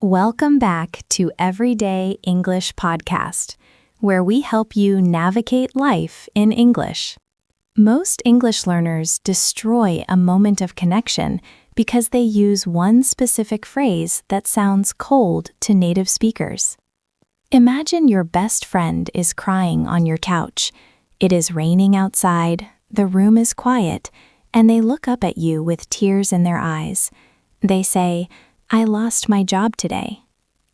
Welcome back to Everyday English Podcast, where we help you navigate life in English. Most English learners destroy a moment of connection because they use one specific phrase that sounds cold to native speakers. Imagine your best friend is crying on your couch. It is raining outside, the room is quiet, and they look up at you with tears in their eyes. They say, "I lost my job today."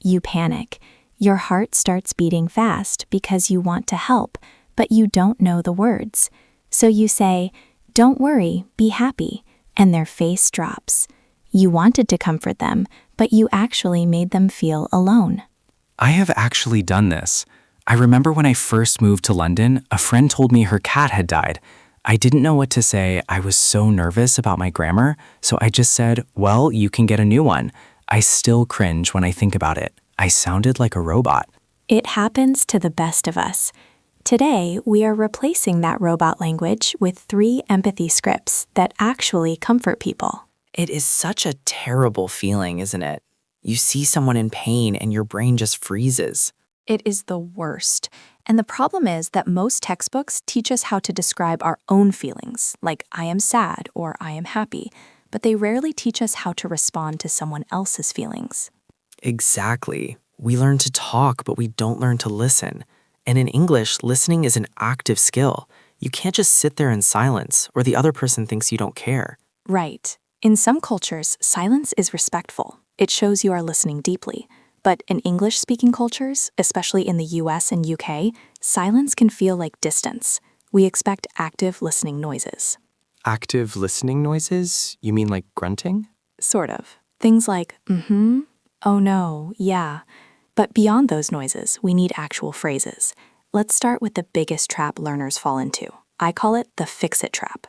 You panic. Your heart starts beating fast because you want to help, but you don't know the words. So you say, "Don't worry, be happy," and their face drops. You wanted to comfort them, but you actually made them feel alone. I have actually done this. I remember when I first moved to London, a friend told me her cat had died. I didn't know what to say. I was so nervous about my grammar, so I just said, "Well, you can get a new one." I still cringe when I think about it. I sounded like a robot. It happens to the best of us. Today, we are replacing that robot language with 3 empathy scripts that actually comfort people. It is such a terrible feeling, isn't it? You see someone in pain and your brain just freezes. It is the worst. And the problem is that most textbooks teach us how to describe our own feelings, like I am sad or I am happy, but they rarely teach us how to respond to someone else's feelings. Exactly. We learn to talk, but we don't learn to listen. And in English, listening is an active skill. You can't just sit there in silence, or the other person thinks you don't care. Right. In some cultures, silence is respectful. It shows you are listening deeply. But in English-speaking cultures, especially in the US and UK, silence can feel like distance. We expect active listening noises. Active listening noises? You mean like grunting? Sort of. Things like, mm-hmm, oh no, yeah. But beyond those noises, we need actual phrases. Let's start with the biggest trap learners fall into. I call it the fix-it trap.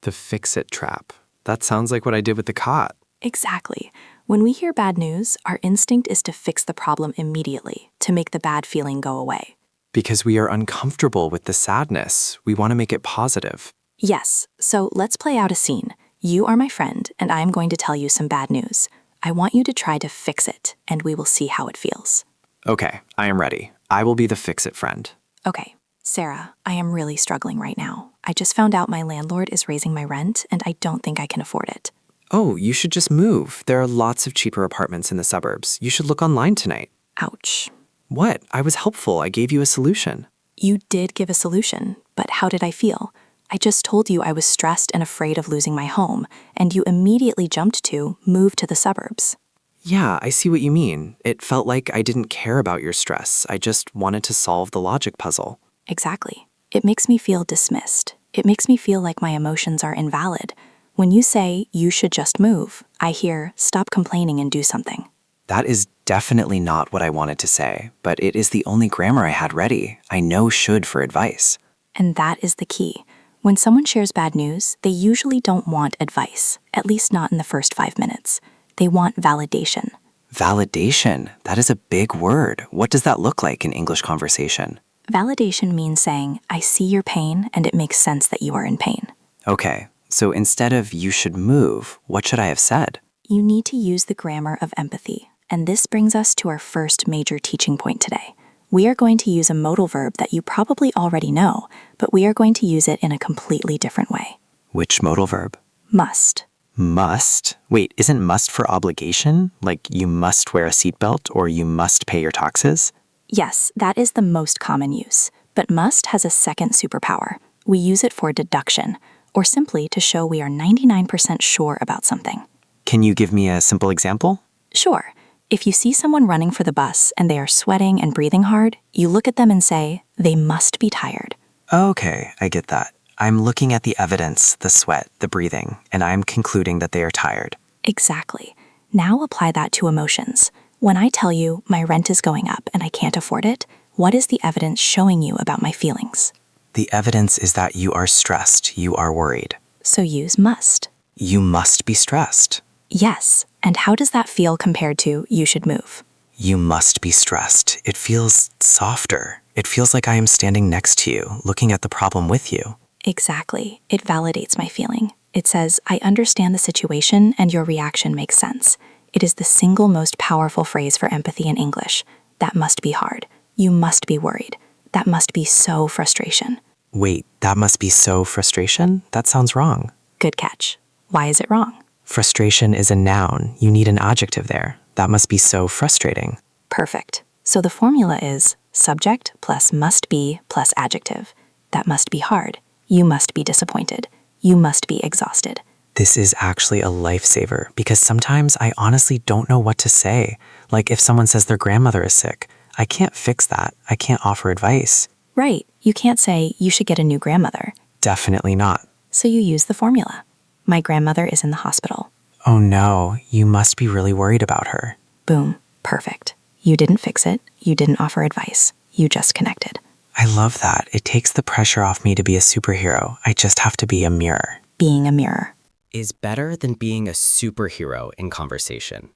The fix-it trap. That sounds like what I did with the cot. Exactly. When we hear bad news, our instinct is to fix the problem immediately, to make the bad feeling go away. Because we are uncomfortable with the sadness. We want to make it positive. Yes, so let's play out a scene. You are my friend, and I am going to tell you some bad news. I want you to try to fix it, and we will see how it feels. Okay, I am ready. I will be the fix-it friend. Okay, Sarah, I am really struggling right now. I just found out my landlord is raising my rent, and I don't think I can afford it. Oh, you should just move. There are lots of cheaper apartments in the suburbs. You should look online tonight. Ouch. What? I was helpful. I gave you a solution. You did give a solution, but how did I feel? I just told you I was stressed and afraid of losing my home, and you immediately jumped to move to the suburbs. Yeah, I see what you mean. It felt like I didn't care about your stress. I just wanted to solve the logic puzzle. Exactly. It makes me feel dismissed. It makes me feel like my emotions are invalid. When you say, "You should just move," I hear, "Stop complaining and do something." That is definitely not what I wanted to say, but it is the only grammar I had ready. I know should for advice. And that is the key. When someone shares bad news, they usually don't want advice, at least not in the first 5 minutes. They want validation. Validation. That is a big word. What does that look like in English conversation? Validation means saying, "I see your pain and it makes sense that you are in pain." Okay, so instead of "you should move," what should I have said? You need to use the grammar of empathy. And this brings us to our first major teaching point today. We are going to use a modal verb that you probably already know, but we are going to use it in a completely different way. Which modal verb? Must. Must? Wait, isn't must for obligation? Like you must wear a seatbelt or you must pay your taxes? Yes, that is the most common use. But must has a second superpower. We use it for deduction, or simply to show we are 99% sure about something. Can you give me a simple example? Sure. If you see someone running for the bus and they are sweating and breathing hard, you look at them and say, "They must be tired." Okay, I get that. I'm looking at the evidence, the sweat, the breathing, and I'm concluding that they are tired. Exactly. Now apply that to emotions. When I tell you my rent is going up and I can't afford it, what is the evidence showing you about my feelings? The evidence is that you are stressed, you are worried. So use must. You must be stressed. Yes. And how does that feel compared to "you should move"? You must be stressed. It feels softer. It feels like I am standing next to you, looking at the problem with you. Exactly. It validates my feeling. It says, "I understand the situation and your reaction makes sense." It is the single most powerful phrase for empathy in English. That must be hard. You must be worried. That must be so frustration. Wait, that must be so frustration? That sounds wrong. Good catch. Why is it wrong? Frustration is a noun. You need an adjective there. That must be so frustrating. Perfect. So the formula is subject plus must be plus adjective. That must be hard. You must be disappointed. You must be exhausted. This is actually a lifesaver because sometimes I honestly don't know what to say. Like if someone says their grandmother is sick, I can't fix that. I can't offer advice. Right. You can't say you should get a new grandmother. Definitely not. So you use the formula. My grandmother is in the hospital. Oh no, you must be really worried about her. Boom. Perfect. You didn't fix it. You didn't offer advice. You just connected. I love that. It takes the pressure off me to be a superhero. I just have to be a mirror. Being a mirror is better than being a superhero in conversation.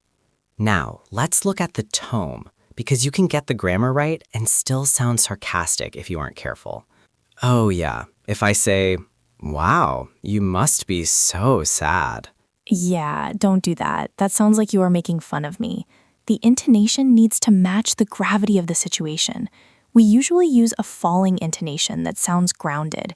Now, let's look at the tone, because you can get the grammar right and still sound sarcastic if you aren't careful. Oh yeah, if I say, wow, you must be so sad. Yeah, don't do that. That sounds like you are making fun of me. The intonation needs to match the gravity of the situation. We usually use a falling intonation that sounds grounded.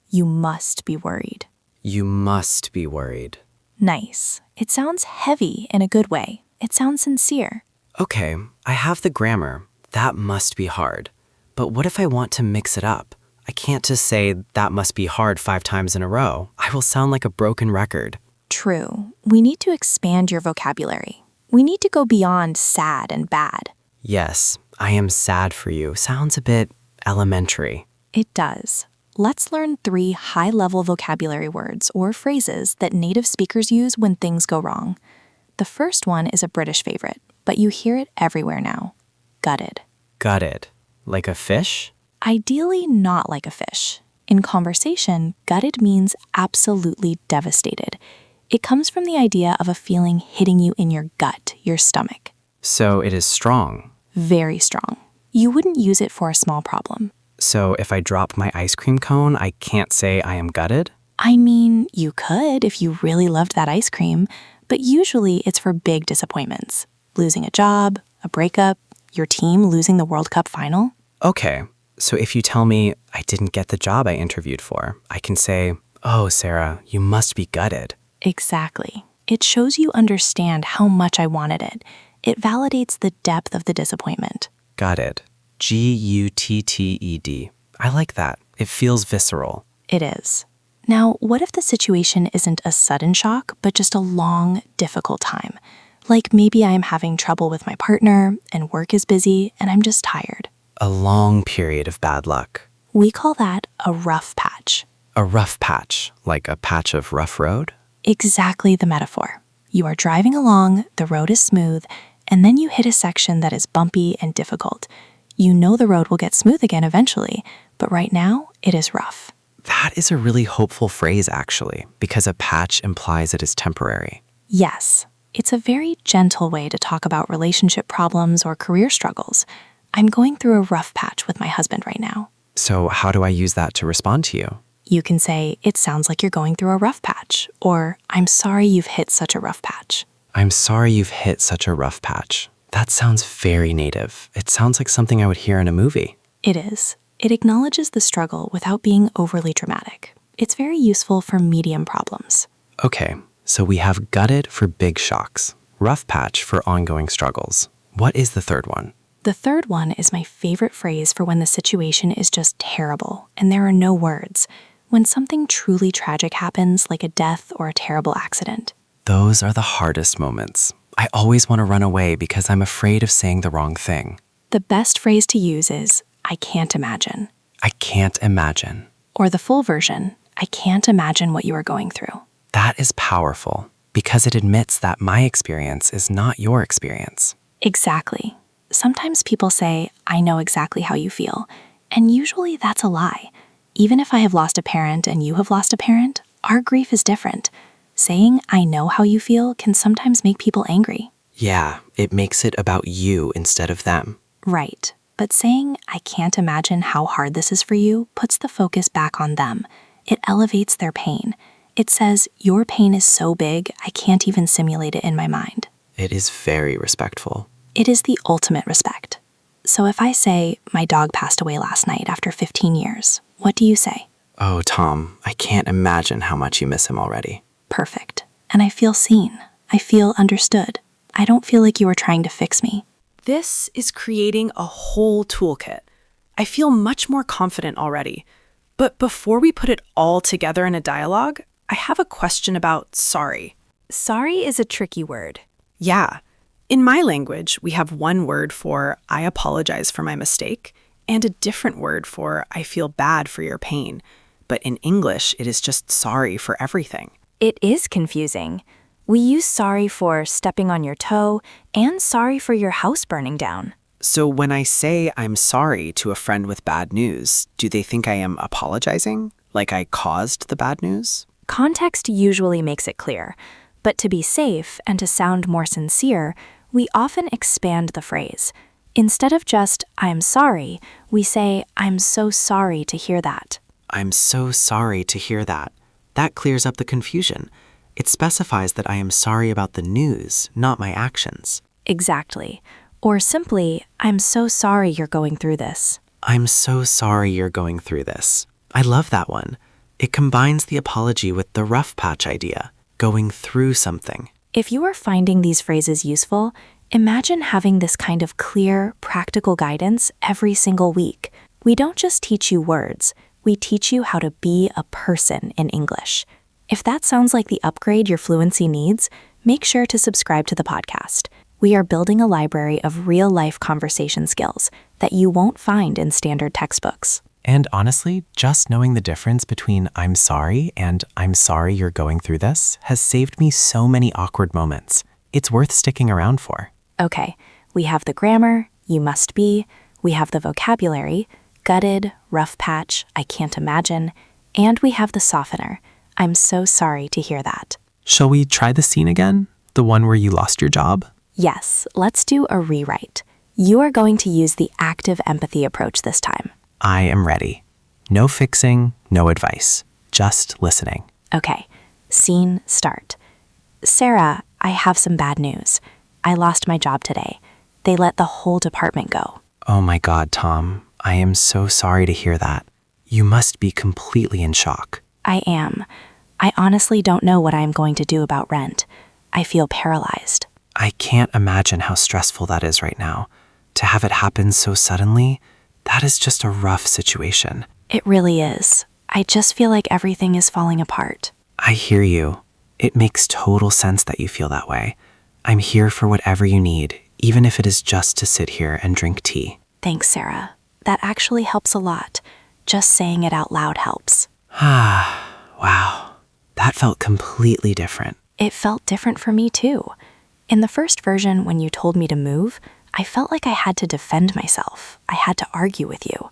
You must be worried. You must be worried. Nice. It sounds heavy in a good way. It sounds sincere. Okay, I have the grammar. That must be hard. But what if I want to mix it up? I can't just say that must be hard 5 times in a row. I will sound like a broken record. True. We need to expand your vocabulary. We need to go beyond sad and bad. Yes, I am sad for you. Sounds a bit elementary. It does. Let's learn 3 high-level vocabulary words or phrases that native speakers use when things go wrong. The first one is a British favorite, but you hear it everywhere now. Gutted. Gutted. Like a fish? Ideally not like a fish. In conversation, gutted means absolutely devastated. It comes from the idea of a feeling hitting you in your gut, your stomach. So it is strong. Very strong. You wouldn't use it for a small problem. So if I drop my ice cream cone, I can't say I am gutted? I mean, you could if you really loved that ice cream, but usually it's for big disappointments. Losing a job, a breakup, your team losing the World Cup final. Okay, so if you tell me I didn't get the job I interviewed for, I can say, oh, Sarah, you must be gutted. Exactly. It shows you understand how much I wanted it. It validates the depth of the disappointment. Gutted. Gutted. I like that. It feels visceral. It is. Now, what if the situation isn't a sudden shock, but just a long, difficult time? Like maybe I am having trouble with my partner, and work is busy, and I'm just tired. A long period of bad luck. We call that a rough patch. A rough patch, like a patch of rough road? Exactly the metaphor. You are driving along, the road is smooth, and then you hit a section that is bumpy and difficult. You know the road will get smooth again eventually, but right now, it is rough. That is a really hopeful phrase, actually, because a patch implies it is temporary. Yes, it's a very gentle way to talk about relationship problems or career struggles. I'm going through a rough patch with my husband right now. So how do I use that to respond to you? You can say, it sounds like you're going through a rough patch, or I'm sorry you've hit such a rough patch. I'm sorry you've hit such a rough patch. That sounds very native. It sounds like something I would hear in a movie. It is. It acknowledges the struggle without being overly dramatic. It's very useful for medium problems. Okay, so we have gutted for big shocks, rough patch for ongoing struggles. What is the third one? The third one is my favorite phrase for when the situation is just terrible and there are no words. When something truly tragic happens, like a death or a terrible accident. Those are the hardest moments. I always want to run away because I'm afraid of saying the wrong thing. The best phrase to use is, I can't imagine. I can't imagine. Or the full version, I can't imagine what you are going through. That is powerful because it admits that my experience is not your experience. Exactly. Sometimes people say, I know exactly how you feel. And usually that's a lie. Even if I have lost a parent and you have lost a parent, our grief is different. Saying, I know how you feel can sometimes make people angry. Yeah, it makes it about you instead of them. Right. But saying, I can't imagine how hard this is for you, puts the focus back on them. It elevates their pain. It says, your pain is so big, I can't even simulate it in my mind. It is very respectful. It is the ultimate respect. So if I say, my dog passed away last night after 15 years, what do you say? Oh, Tom, I can't imagine how much you miss him already. Perfect. And I feel seen. I feel understood. I don't feel like you are trying to fix me. This is creating a whole toolkit. I feel much more confident already. But before we put it all together in a dialogue, I have a question about sorry. Sorry is a tricky word. Yeah. In my language, we have one word for I apologize for my mistake and a different word for I feel bad for your pain. But in English, it is just sorry for everything. It is confusing. We use sorry for stepping on your toe and sorry for your house burning down. So when I say I'm sorry to a friend with bad news, do they think I am apologizing? Like I caused the bad news? Context usually makes it clear, but to be safe and to sound more sincere, we often expand the phrase. Instead of just, I'm sorry, we say, I'm so sorry to hear that. I'm so sorry to hear that. That clears up the confusion. It specifies that I am sorry about the news, not my actions. Exactly. Or simply, I'm so sorry you're going through this. I'm so sorry you're going through this. I love that one. It combines the apology with the rough patch idea, going through something. If you are finding these phrases useful, imagine having this kind of clear, practical guidance every single week. We don't just teach you words, we teach you how to be a person in English. If that sounds like the upgrade your fluency needs, make sure to subscribe to the podcast. We are building a library of real-life conversation skills that you won't find in standard textbooks. And honestly, just knowing the difference between I'm sorry and I'm sorry you're going through this has saved me so many awkward moments. It's worth sticking around for. Okay, we have the grammar, you must be, we have the vocabulary, gutted, rough patch, I can't imagine, and we have the softener. I'm so sorry to hear that. Shall we try the scene again? The one where you lost your job? Yes, let's do a rewrite. You are going to use the active empathy approach this time. I am ready. No fixing, no advice. Just listening. Okay, scene start. Sarah, I have some bad news. I lost my job today. They let the whole department go. Oh my God, Tom. I am so sorry to hear that. You must be completely in shock. I am. I honestly don't know what I am going to do about rent. I feel paralyzed. I can't imagine how stressful that is right now. To have it happen so suddenly, that is just a rough situation. It really is. I just feel like everything is falling apart. I hear you. It makes total sense that you feel that way. I'm here for whatever you need, even if it is just to sit here and drink tea. Thanks, Sarah. That actually helps a lot. Just saying it out loud helps. Wow. That felt completely different. It felt different for me too. In the first version, when you told me to move, I felt like I had to defend myself. I had to argue with you.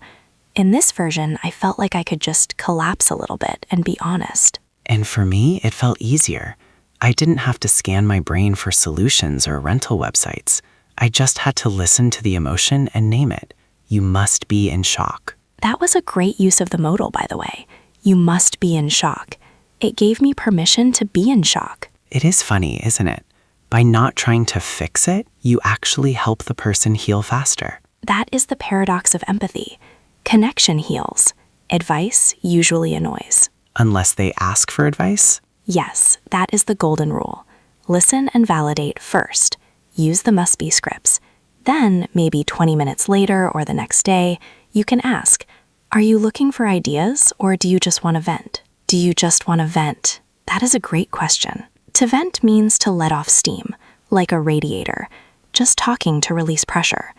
In this version, I felt like I could just collapse a little bit and be honest. And for me, it felt easier. I didn't have to scan my brain for solutions or rental websites. I just had to listen to the emotion and name it. You must be in shock. That was a great use of the modal, by the way. You must be in shock. It gave me permission to be in shock. It is funny, isn't it? By not trying to fix it, you actually help the person heal faster. That is the paradox of empathy. Connection heals. Advice usually annoys. Unless they ask for advice? Yes, that is the golden rule. Listen and validate first. Use the must-be scripts. Then, maybe 20 minutes later or the next day, you can ask, are you looking for ideas or do you just want to vent? Do you just want to vent? That is a great question. To vent means to let off steam, like a radiator, just talking to release pressure.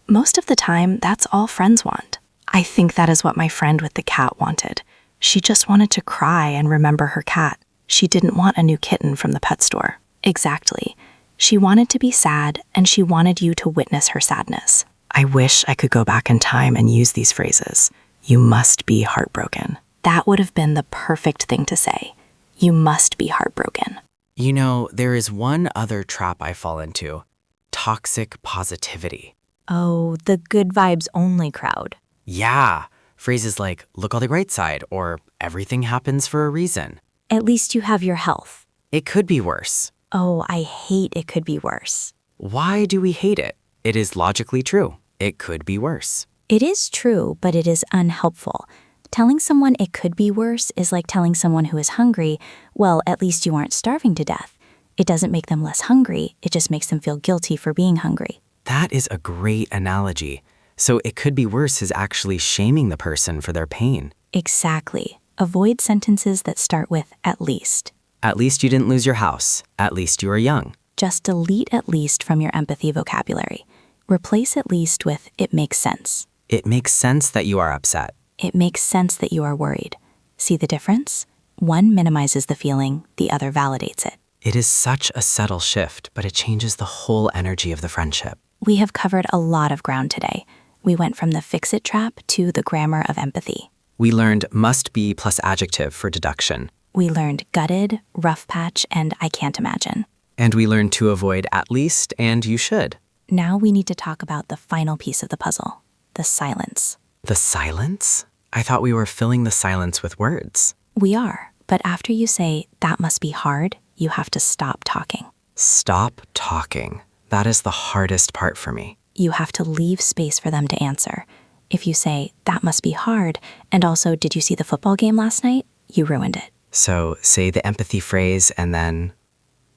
Most of the time, that's all friends want. I think that is what my friend with the cat wanted. She just wanted to cry and remember her cat. She didn't want a new kitten from the pet store. Exactly. She wanted to be sad, and she wanted you to witness her sadness. I wish I could go back in time and use these phrases. You must be heartbroken. That would have been the perfect thing to say. You must be heartbroken. You know, there is one other trap I fall into. Toxic positivity. Oh, the good vibes only crowd. Yeah. Phrases like, look on the bright side, or everything happens for a reason. At least you have your health. It could be worse. Oh, I hate it could be worse. Why do we hate it? It is logically true. It could be worse. It is true, but it is unhelpful. Telling someone it could be worse is like telling someone who is hungry, well, at least you aren't starving to death. It doesn't make them less hungry, it just makes them feel guilty for being hungry. That is a great analogy. So it could be worse is actually shaming the person for their pain. Exactly. Avoid sentences that start with at least. At least you didn't lose your house. At least you are young. Just delete at least from your empathy vocabulary. Replace at least with it makes sense. It makes sense that you are upset. It makes sense that you are worried. See the difference? One minimizes the feeling, the other validates it. It is such a subtle shift, but it changes the whole energy of the friendship. We have covered a lot of ground today. We went from the fix-it trap to the grammar of empathy. We learned must be plus adjective for deduction. We learned gutted, rough patch, and I can't imagine. And we learned to avoid at least and you should. Now we need to talk about the final piece of the puzzle, the silence. The silence? I thought we were filling the silence with words. We are, but after you say, that must be hard, you have to stop talking. Stop talking. That is the hardest part for me. You have to leave space for them to answer. If you say, that must be hard, and also, did you see the football game last night? You ruined it. So say the empathy phrase and then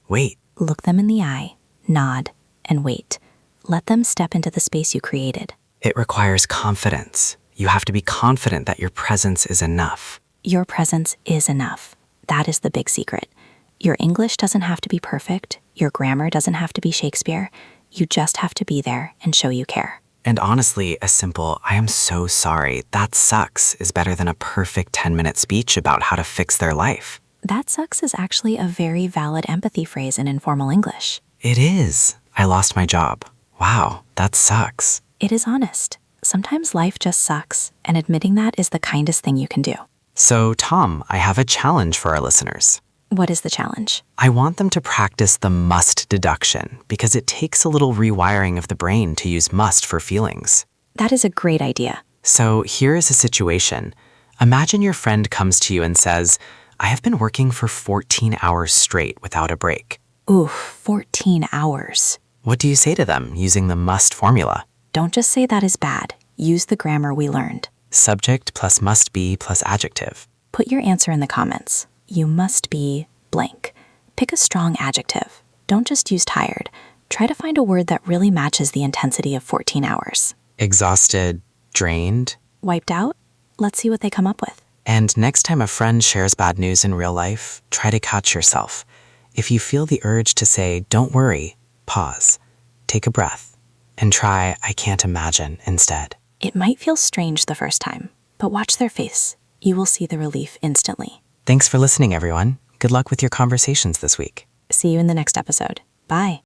wait. Look them in the eye, nod, and wait. Let them step into the space you created. It requires confidence. You have to be confident that your presence is enough. Your presence is enough. That is the big secret. Your English doesn't have to be perfect. Your grammar doesn't have to be Shakespeare. You just have to be there and show you care. And honestly, a simple, I am so sorry, that sucks, is better than a perfect 10-minute speech about how to fix their life. That sucks is actually a very valid empathy phrase in informal English. It is. I lost my job. Wow, that sucks. It is honest. Sometimes life just sucks, and admitting that is the kindest thing you can do. So, Tom, I have a challenge for our listeners. What is the challenge? I want them to practice the must deduction because it takes a little rewiring of the brain to use must for feelings. That is a great idea. So here is a situation. Imagine your friend comes to you and says, I have been working for 14 hours straight without a break. Oof, 14 hours. What do you say to them using the must formula? Don't just say that is bad. Use the grammar we learned. Subject plus must be plus adjective. Put your answer in the comments. You must be blank. Pick a strong adjective. Don't just use tired. Try to find a word that really matches the intensity of 14 hours. Exhausted, drained. Wiped out? Let's see what they come up with. And next time a friend shares bad news in real life, try to catch yourself. If you feel the urge to say, don't worry, pause, take a breath, and try I can't imagine instead. It might feel strange the first time, but watch their face. You will see the relief instantly. Thanks for listening, everyone. Good luck with your conversations this week. See you in the next episode. Bye.